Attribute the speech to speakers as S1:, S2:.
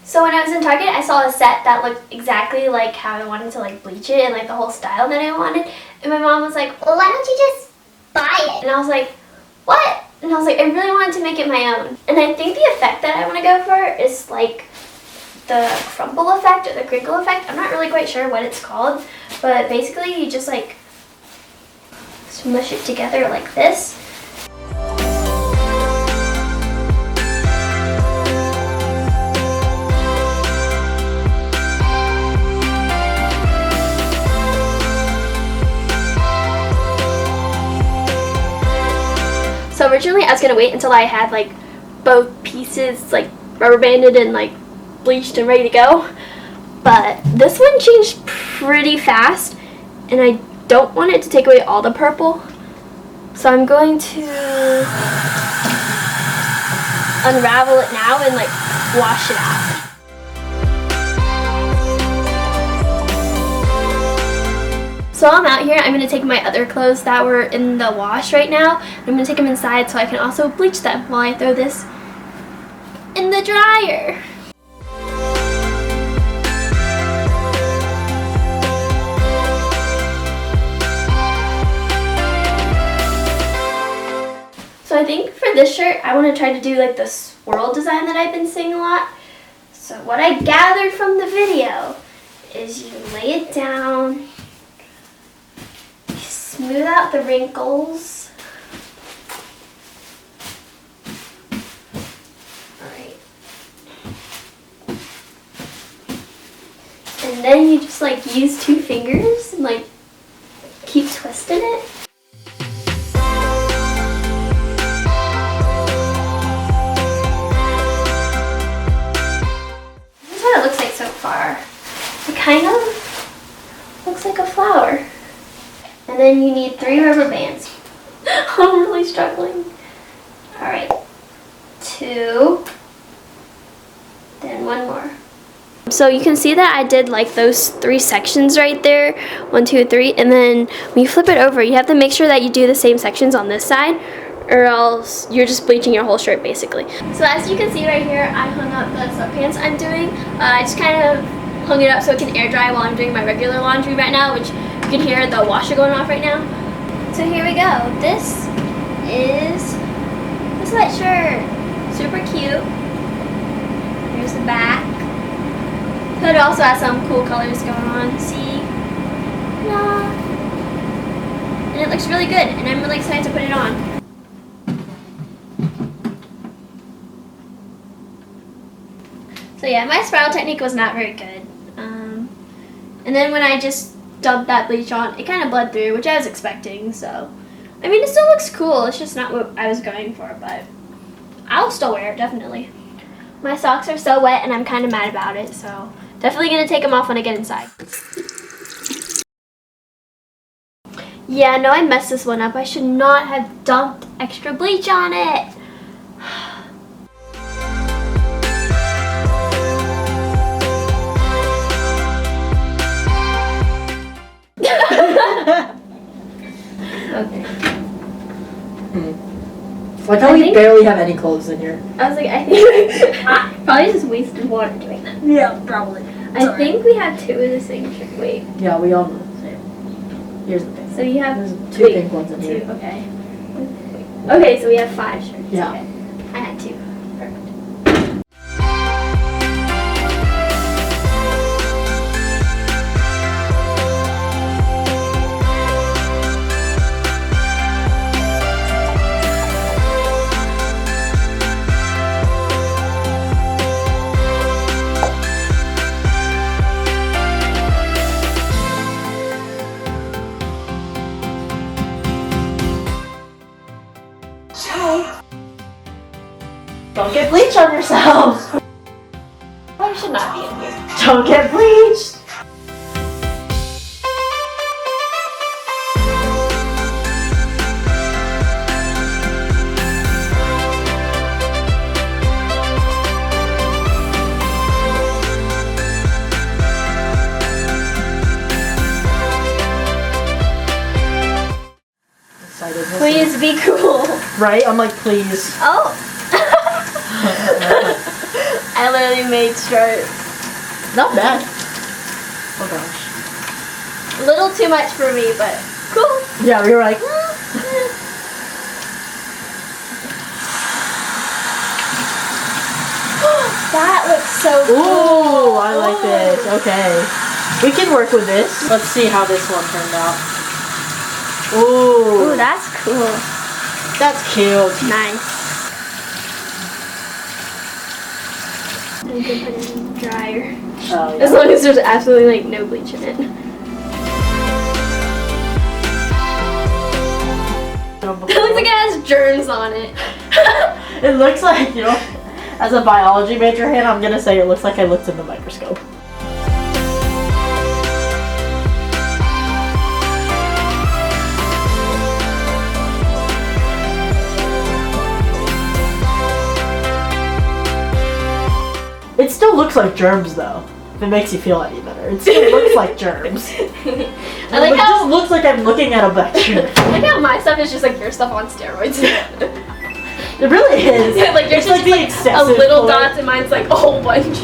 S1: So when I was in Target, I saw a set that looked exactly like how I wanted to like bleach it and like the whole style that I wanted. And my mom was like, well, why don't you just buy it? And I was like, what? And I was like, I really wanted to make it my own. And I think the effect that I want to go for is like the crumple effect or the crinkle effect. I'm not really quite sure what it's called, but basically you just like smush it together like this. So originally I was going to wait until I had like both pieces like rubber banded and like bleached and ready to go. But this one changed pretty fast and I don't want it to take away all the purple. So I'm going to unravel it now and like wash it out. So I'm out here, I'm going to take my other clothes that were in the wash right now. I'm going to take them inside so I can also bleach them while I throw this in the dryer. So I think for this shirt, I want to try to do like the swirl design that I've been seeing a lot. So what I gathered from the video is you lay it down, smooth out the wrinkles. Alright. And then you just like use 2 fingers and like keep twisting it. This is what it looks like so far. It kind of looks like a flower. And then you need 3 rubber bands. I'm really struggling. Alright. 2. Then 1 more. So you can see that I did like those 3 sections right there. 1, 2, 3. And then when you flip it over, you have to make sure that you do the same sections on this side, or else you're just bleaching your whole shirt basically. So as you can see right here, I hung up the sweatpants I'm doing. I just kind of hung it up so it can air dry while I'm doing my regular laundry right now, which you can hear the washer going off right now. So here we go. This is the sweatshirt. Super cute. Here's the back. Hood also has some cool colors going on. See? Yeah. And it looks really good, and I'm really excited to put it on. So yeah, my spiral technique was not very good. And then when I just dumped that bleach on, it kind of bled through, which I was expecting. So, I mean, it still looks cool. It's just not what I was going for, but I'll still wear it, definitely. My socks are so wet, and I'm kind of mad about it, so definitely going to take them off when I get inside. Yeah, no, I messed this one up. I should not have dumped extra bleach on it. Okay.
S2: Like how we barely have any clothes in here.
S1: I was like, I think probably just wasted water doing that.
S2: Yeah, probably.
S1: I think we have 2 of the same shirt. Wait.
S2: Yeah, we all know the same. Here's the pink.
S1: So you have
S2: There's 2 pink ones in here.
S1: 2, okay. Okay, so we have 5 shirts.
S2: Yeah.
S1: Okay. I had 2. Perfect.
S2: Don't get bleach on yourself.
S1: I should not be in here.
S2: Don't get bleached.
S1: Please be cool.
S2: Right? I'm like, please.
S1: Oh. I literally made stripes.
S2: Not bad. Oh gosh.
S1: A little too much for me, but cool.
S2: Yeah, we were like,
S1: That looks so cool.
S2: ooh, I like this. Okay. We can work with this. Let's see how this one turned out. Ooh.
S1: Ooh, that's cool.
S2: That's cute.
S1: Nice. You can put it in the dryer.
S2: Oh,
S1: As long as there's absolutely like no bleach in it. It looks like it has germs on it.
S2: It looks like, you know, as a biology major hand, I'm gonna say it looks like I looked in the microscope. It still looks like germs though, if it makes you feel any better. It still looks like germs.
S1: I like
S2: it
S1: how
S2: just looks like I'm looking at a bacteria.
S1: I like how my stuff is just like your stuff on steroids.
S2: It really is.
S1: Like yours
S2: It's
S1: is just
S2: the
S1: like a
S2: excessive
S1: little
S2: color.
S1: dots and mine's like a whole bunch.